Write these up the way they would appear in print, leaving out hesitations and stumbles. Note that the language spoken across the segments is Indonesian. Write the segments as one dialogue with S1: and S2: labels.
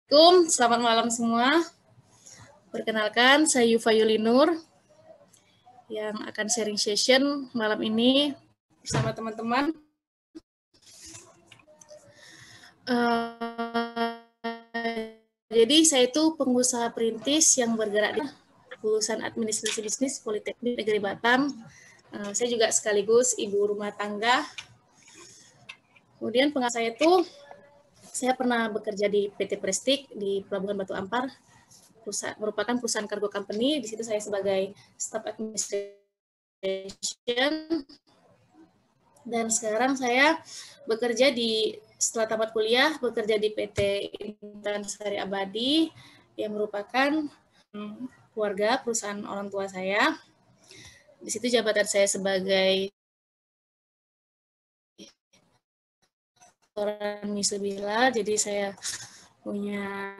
S1: Assalamualaikum, selamat malam semua. Perkenalkan, saya Yufa Yulinur yang akan sharing session malam ini bersama teman-teman. Jadi saya itu pengusaha perintis yang bergerak di lulusan administrasi bisnis Politeknik Negeri Batam. Saya juga sekaligus ibu rumah tangga. Kemudian pengalaman saya itu, saya pernah bekerja di PT Prestik di Pelabuhan Batu Ampar, merupakan perusahaan kargo company. Di situ saya sebagai staff administration. Dan sekarang saya bekerja setelah tamat kuliah, bekerja di PT Intan Sari Abadi, yang merupakan keluarga perusahaan orang tua saya. Di situ jabatan saya sebagai restoran Misubila, jadi saya punya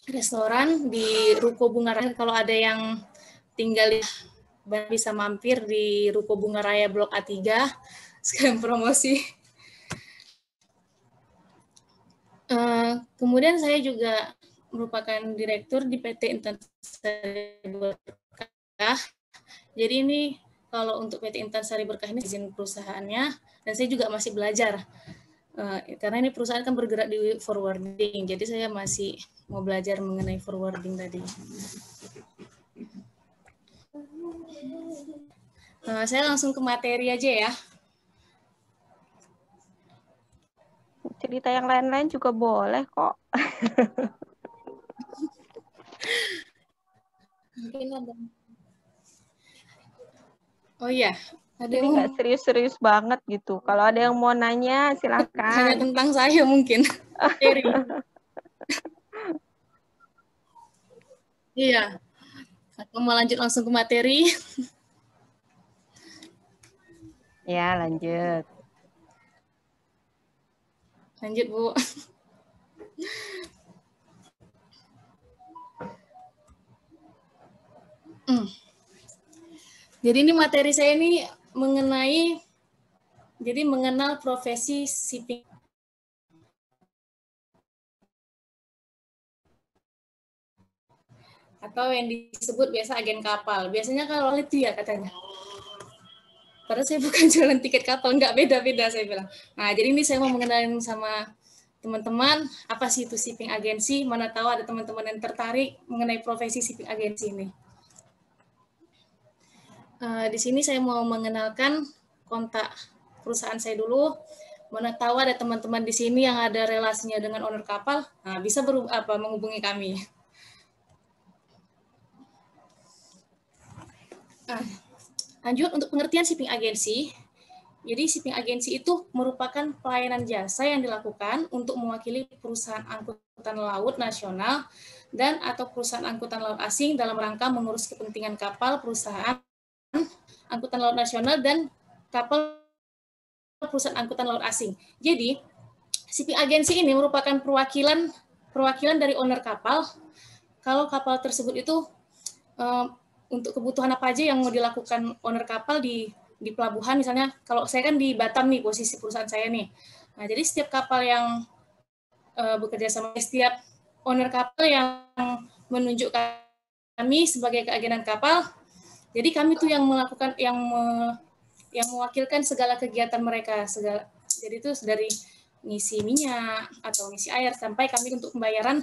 S1: restoran di Ruko Bunga Raya. Kalau ada yang tinggal bisa mampir di Ruko Bunga Raya Blok A3, sekalian promosi. Kemudian saya juga merupakan direktur di PT Intan Sari Berkah. Jadi ini kalau untuk PT Intan Sari Berkah ini izin perusahaannya, dan saya juga masih belajar. Karena ini perusahaan kan bergerak di forwarding, jadi saya masih mau belajar mengenai forwarding tadi. Saya langsung ke materi aja ya.
S2: Cerita yang lain-lain juga boleh kok.
S1: Mungkin ada. Oh iya, ada
S2: Ini nggak serius-serius banget gitu. Kalau ada yang mau nanya, silakan.
S1: Hanya tentang saya mungkin. Iya. Aku mau lanjut langsung ke materi.
S2: Ya, lanjut.
S1: Lanjut, Bu. Jadi ini materi saya ini mengenal profesi shipping. Atau yang disebut biasa agen kapal. Biasanya kalau itu ya katanya. Padahal saya bukan jualan tiket kapal, nggak, beda-beda saya bilang. Nah, jadi ini saya mau mengenalin sama teman-teman, apa sih itu shipping agency, mana tahu ada teman-teman yang tertarik mengenai profesi shipping agency ini. Di sini saya mau mengenalkan kontak perusahaan saya dulu. Mana tahu ada teman-teman di sini yang ada relasinya dengan owner kapal, nah bisa menghubungi kami. Lanjut, untuk pengertian shipping agency. Jadi shipping agency itu merupakan pelayanan jasa yang dilakukan untuk mewakili perusahaan angkutan laut nasional dan atau perusahaan angkutan laut asing dalam rangka mengurus kepentingan kapal perusahaan angkutan laut nasional dan kapal perusahaan angkutan laut asing. Jadi, shipping agency ini merupakan perwakilan dari owner kapal. Kalau kapal tersebut itu untuk kebutuhan apa aja yang mau dilakukan owner kapal di pelabuhan, misalnya kalau saya kan di Batam nih posisi perusahaan saya nih. Nah, jadi setiap kapal yang bekerja sama, setiap owner kapal yang menunjuk kami sebagai keagenan kapal, jadi kami tuh yang melakukan yang mewakilkan segala kegiatan mereka, jadi itu dari ngisi minyak atau ngisi air sampai kami untuk pembayaran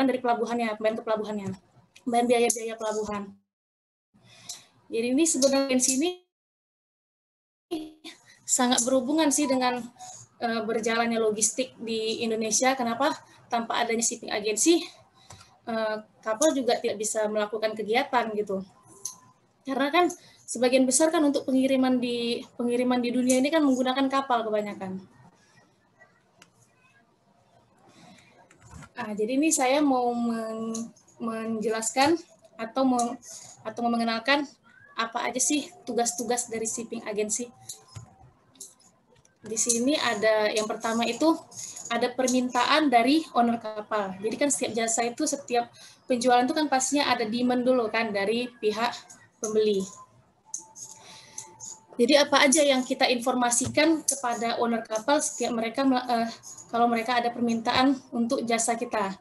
S1: dari pelabuhannya, pembayaran ke pelabuhannya, pembayaran biaya-biaya pelabuhan. Jadi ini sebenarnya di sini sangat berhubungan sih dengan berjalannya logistik di Indonesia. Kenapa? Tanpa adanya shipping agency, kapal juga tidak bisa melakukan kegiatan gitu. Karena kan sebagian besar kan untuk pengiriman di dunia ini kan menggunakan kapal kebanyakan. Jadi ini saya mau menjelaskan atau mau mengenalkan apa aja sih tugas-tugas dari shipping agency. Di sini ada yang pertama itu ada permintaan dari owner kapal. Jadi kan setiap jasa itu, setiap penjualan itu kan pastinya ada demand dulu kan dari pihak pembeli. Jadi apa aja yang kita informasikan kepada owner kapal setiap mereka kalau mereka ada permintaan untuk jasa kita.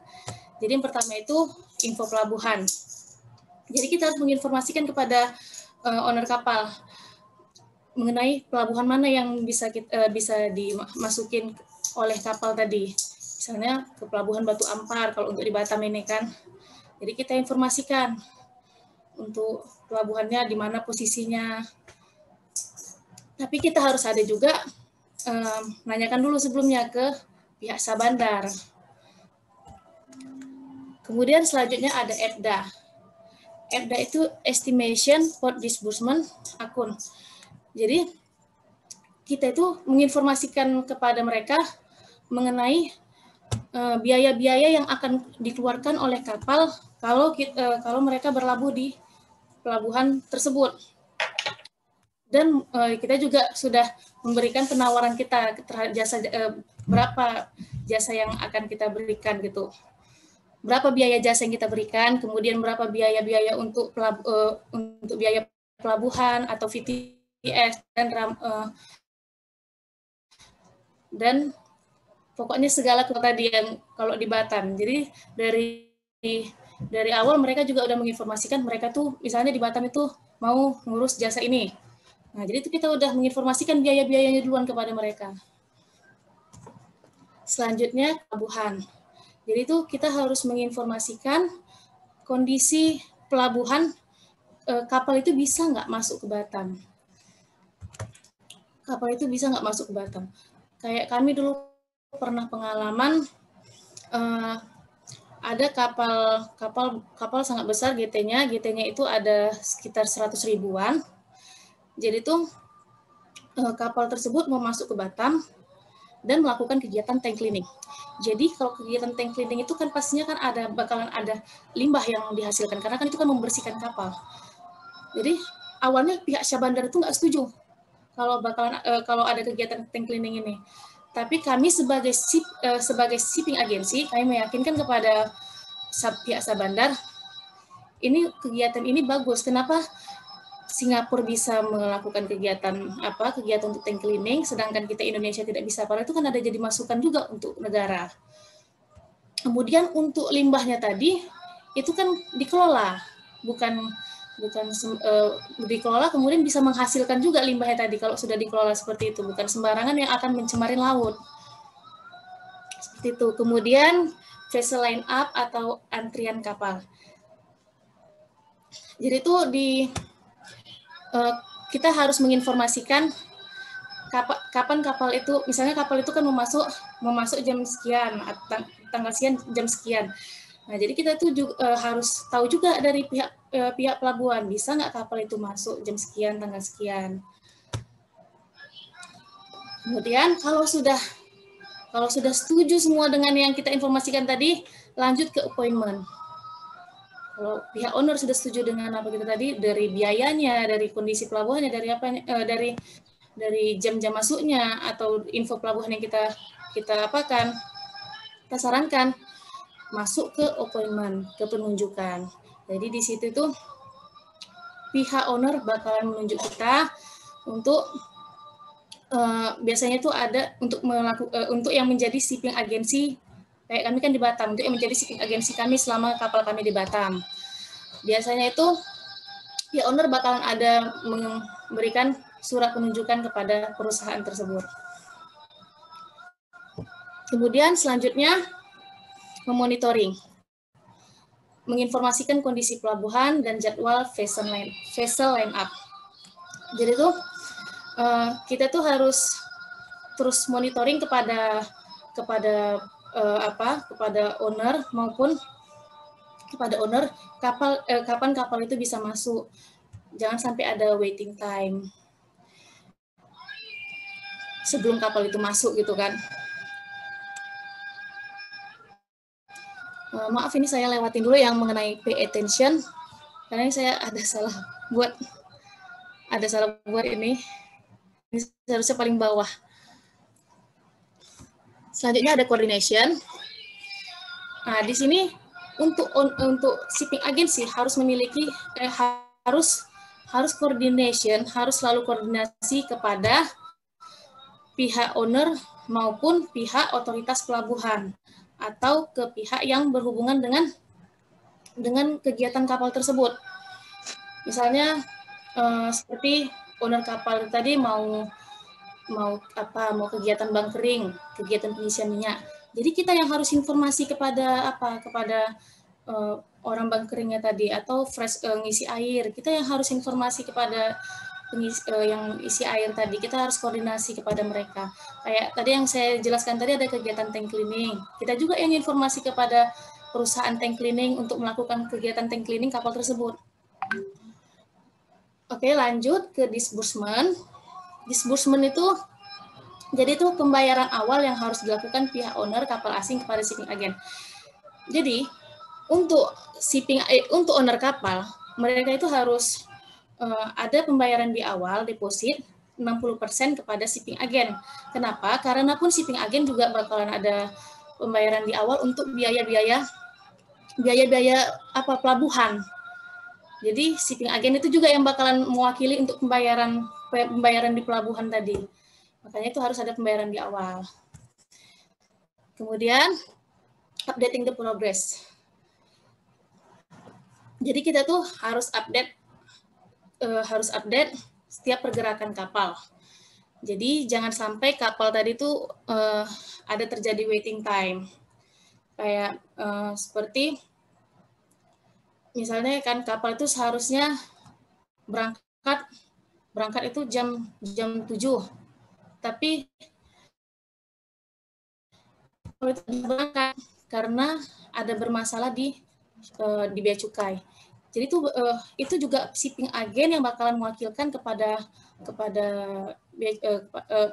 S1: Jadi yang pertama itu info pelabuhan. Jadi kita harus menginformasikan kepada owner kapal mengenai pelabuhan mana yang bisa dimasukin oleh kapal tadi. Misalnya ke pelabuhan Batu Ampar kalau untuk di Batam ini kan. Jadi kita informasikan untuk pelabuhannya di mana posisinya. Tapi kita harus ada juga nanyakan dulu sebelumnya ke pihak Sabandar. Kemudian selanjutnya ada EPDA. EPDA itu Estimation Port Disbursement Akun. Jadi kita itu menginformasikan kepada mereka mengenai biaya-biaya yang akan dikeluarkan oleh kapal kalau mereka berlabuh di pelabuhan tersebut. Dan kita juga sudah memberikan penawaran kita terhadap jasa berapa jasa yang akan kita berikan gitu. Berapa biaya jasa yang kita berikan, kemudian berapa biaya-biaya untuk biaya pelabuhan atau VTS dan pokoknya segala tadi yang kalau di Batam. Jadi dari awal mereka juga udah menginformasikan mereka tuh misalnya di Batam itu mau ngurus jasa ini. Nah, jadi itu kita udah menginformasikan biaya-biayanya duluan kepada mereka. Selanjutnya pelabuhan. Jadi itu kita harus menginformasikan kondisi pelabuhan kapal itu bisa nggak masuk ke Batam. Kapal itu bisa nggak masuk ke Batam. Kayak kami dulu pernah pengalaman ada kapal sangat besar GT-nya itu ada sekitar 100 ribuan. Jadi tuh kapal tersebut mau masuk ke Batam dan melakukan kegiatan tank cleaning. Jadi kalau kegiatan tank cleaning itu kan pastinya kan bakalan ada limbah yang dihasilkan karena kan itu kan membersihkan kapal. Jadi awalnya pihak Syah Bandar itu nggak setuju kalau ada kegiatan tank cleaning ini. Tapi kami sebagai shipping agency, kami meyakinkan kepada pihak Syah Bandar, kegiatan ini bagus. Kenapa Singapura bisa melakukan kegiatan untuk tank cleaning, sedangkan kita Indonesia tidak bisa? Padahal itu kan ada jadi masukan juga untuk negara. Kemudian untuk limbahnya tadi itu kan dikelola, bukan dikelola kemudian bisa menghasilkan juga limbahnya tadi kalau sudah dikelola seperti itu, bukan sembarangan yang akan mencemari laut. Seperti itu. Kemudian vessel line up atau antrian kapal. Jadi itu kita harus menginformasikan kapan kapal itu, misalnya kapal itu kan mau masuk jam sekian, tanggal sekian, jam sekian. Nah, jadi kita tuh juga, harus tahu juga dari pihak pelabuhan, bisa nggak kapal itu masuk jam sekian, tanggal sekian. Kemudian kalau sudah setuju semua dengan yang kita informasikan tadi, lanjut ke appointment. Kalau pihak owner sudah setuju dengan apa kita tadi, dari biayanya, dari kondisi pelabuhannya, dari jam-jam masuknya atau info pelabuhan yang kita sarankan, masuk ke appointment, ke penunjukan. Jadi di situ tuh pihak owner bakalan menunjuk kita untuk biasanya tuh ada untuk yang menjadi shipping agency. Kayak kami kan di Batam, untuk yang menjadi shipping agency kami selama kapal kami di Batam. Biasanya itu ya owner bakalan ada memberikan surat penunjukan kepada perusahaan tersebut. Kemudian selanjutnya memonitoring, menginformasikan kondisi pelabuhan dan jadwal vessel line up. Jadi tuh kita tuh harus terus monitoring kepada owner maupun kepada owner kapan kapal itu bisa masuk. Jangan sampai ada waiting time sebelum kapal itu masuk gitu kan. Maaf ini saya lewatin dulu yang mengenai pay attention karena ini saya ada salah buat ini seharusnya paling bawah. Selanjutnya ada coordination. Nah, di sini untuk shipping agency harus harus selalu koordinasi kepada pihak owner maupun pihak otoritas pelabuhan atau ke pihak yang berhubungan dengan kegiatan kapal tersebut. Misalnya seperti owner kapal tadi mau kegiatan bunkering, kegiatan pengisian minyak. Jadi kita yang harus informasi kepada orang bunkeringnya tadi atau ngisi air. Kita yang harus informasi kepada yang isi air tadi. Kita harus koordinasi kepada mereka. Kayak tadi yang saya jelaskan tadi ada kegiatan tank cleaning. Kita juga yang informasi kepada perusahaan tank cleaning untuk melakukan kegiatan tank cleaning kapal tersebut. Oke, lanjut ke disbursement. Disbursement itu jadi itu pembayaran awal yang harus dilakukan pihak owner kapal asing kepada shipping agent. Jadi untuk owner kapal, mereka itu harus ada pembayaran di awal deposit 60% kepada shipping agent. Kenapa? Karena pun shipping agent juga bakalan ada pembayaran di awal untuk biaya-biaya pelabuhan. Jadi shipping agent itu juga yang bakalan mewakili untuk pembayaran di pelabuhan tadi. Makanya itu harus ada pembayaran di awal. Kemudian updating the progress. Jadi kita tuh harus update setiap pergerakan kapal. Jadi jangan sampai kapal tadi tuh ada terjadi waiting time. Kayak seperti misalnya kan kapal itu seharusnya berangkat itu jam 7. Tapi itu berangkat karena ada bermasalah di bea cukai. Jadi itu juga shipping agent yang bakalan mewakilkan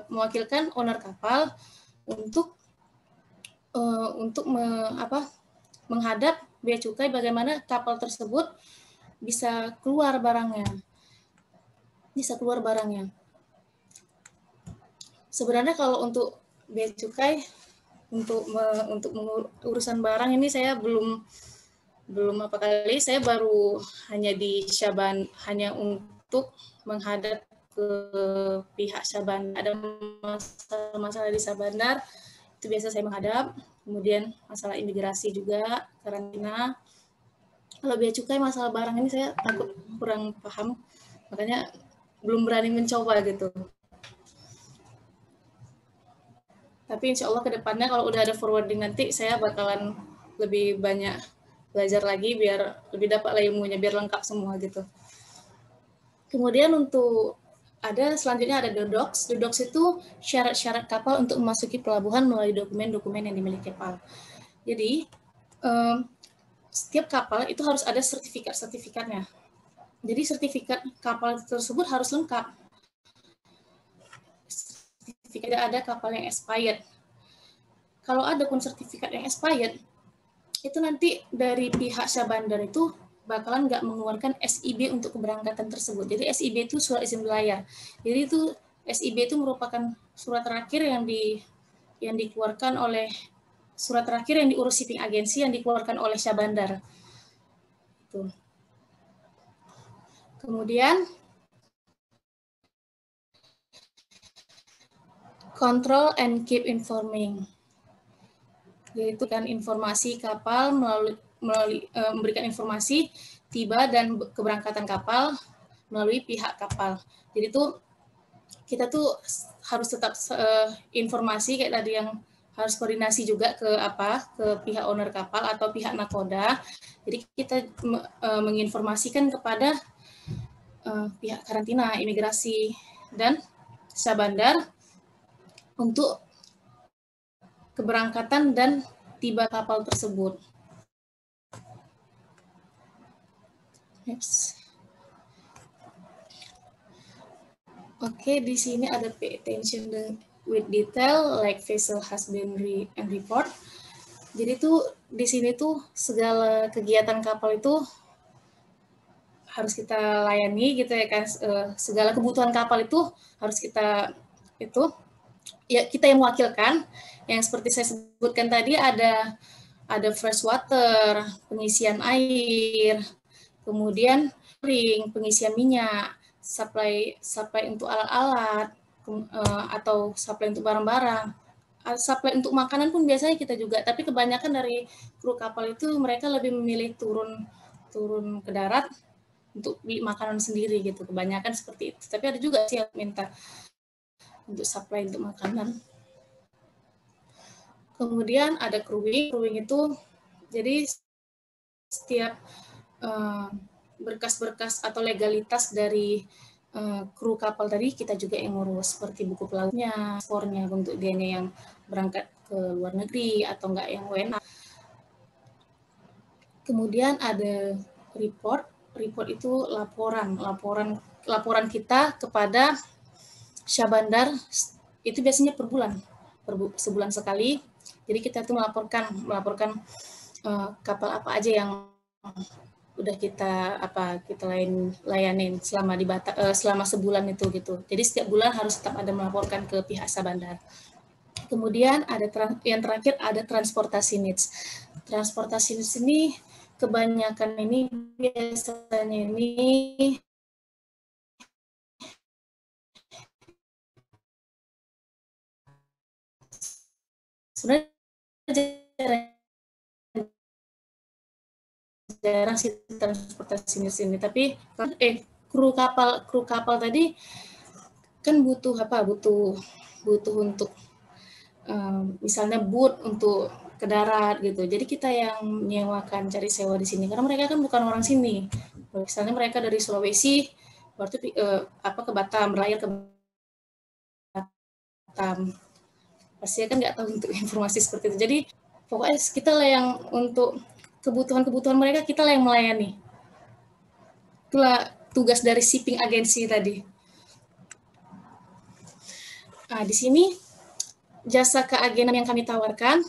S1: mewakilkan owner kapal untuk menghadap bea cukai bagaimana kapal tersebut bisa keluar barangnya. Sebenarnya kalau untuk bea cukai untuk urusan barang ini saya belum saya baru hanya di Syaban, hanya untuk menghadap ke pihak Syaban. Ada masalah di Sabandar itu biasa saya menghadap. Kemudian masalah imigrasi juga, karantina. Kalau bea cukai masalah barang ini saya takut kurang paham, makanya belum berani mencoba gitu. Tapi insya Allah ke depannya kalau udah ada forwarding nanti saya bakalan lebih banyak belajar lagi biar lebih dapat ilmunya, biar lengkap semua gitu. Kemudian untuk selanjutnya ada DODOX. DODOX itu syarat-syarat kapal untuk memasuki pelabuhan melalui dokumen-dokumen yang dimiliki kapal. Jadi setiap kapal itu harus ada sertifikatnya. Jadi sertifikat kapal tersebut harus lengkap. Sertifikat ada kapal yang expired. Kalau ada pun sertifikat yang expired, itu nanti dari pihak Syabandar itu bakalan nggak mengeluarkan SIB untuk keberangkatan tersebut. Jadi SIB itu surat izin berlayar. Jadi itu SIB itu merupakan surat terakhir yang dikeluarkan oleh surat terakhir yang diurus shipping agency yang dikeluarkan oleh Syabandar. Itu. Kemudian control and keep informing. Yaitu kan informasi kapal memberikan informasi tiba dan keberangkatan kapal melalui pihak kapal. Jadi kita harus tetap informasi kayak tadi yang harus koordinasi juga ke pihak owner kapal atau pihak nakoda. Jadi kita menginformasikan kepada pihak karantina, imigrasi dan Syabandar untuk keberangkatan dan tiba kapal tersebut. Next. Oke, di sini ada pay attention with detail like vessel husbandry and report. Jadi di sini segala kegiatan kapal itu harus kita layani gitu ya kan. Segala kebutuhan kapal itu harus kita yang mewakilkan. Yang seperti saya sebutkan tadi ada fresh water, pengisian air, kemudian catering, pengisian minyak, supply untuk alat-alat, atau supply untuk barang-barang. Supply untuk makanan pun biasanya kita juga, tapi kebanyakan dari kru kapal itu mereka lebih memilih turun ke darat untuk beli makanan sendiri gitu, kebanyakan seperti itu. Tapi ada juga sih yang minta untuk supply untuk makanan. Kemudian ada crewing itu jadi setiap berkas-berkas atau legalitas dari kru kapal tadi kita juga yang ngurus, seperti buku pelautnya, paspornya untuk dia yang berangkat ke luar negeri atau enggak yang WNA. Kemudian ada report itu laporan kita kepada Syah Bandar, itu biasanya per bulan, sebulan sekali. Jadi kita tuh melaporkan kapal apa aja yang udah kita layanin selama sebulan itu gitu. Jadi setiap bulan harus tetap ada melaporkan ke pihak Syah Bandar. Kemudian ada yang terakhir ada transportasi needs. Transportasi needs ini kebanyakan ini biasanya ini sebenarnya jarang sih transportasi di sini, tapi kru kapal tadi kan butuh untuk misalnya boot untuk ke darat gitu. Jadi kita yang menyewakan, cari sewa di sini karena mereka kan bukan orang sini. Misalnya mereka dari Sulawesi, berarti ke Batam, berlayar ke Batam. Pasti kan nggak tahu untuk informasi seperti itu. Jadi pokoknya kita lah yang untuk kebutuhan mereka, kita lah yang melayani. Itulah tugas dari shipping agency tadi. Nah, di sini jasa keagenan yang kami tawarkan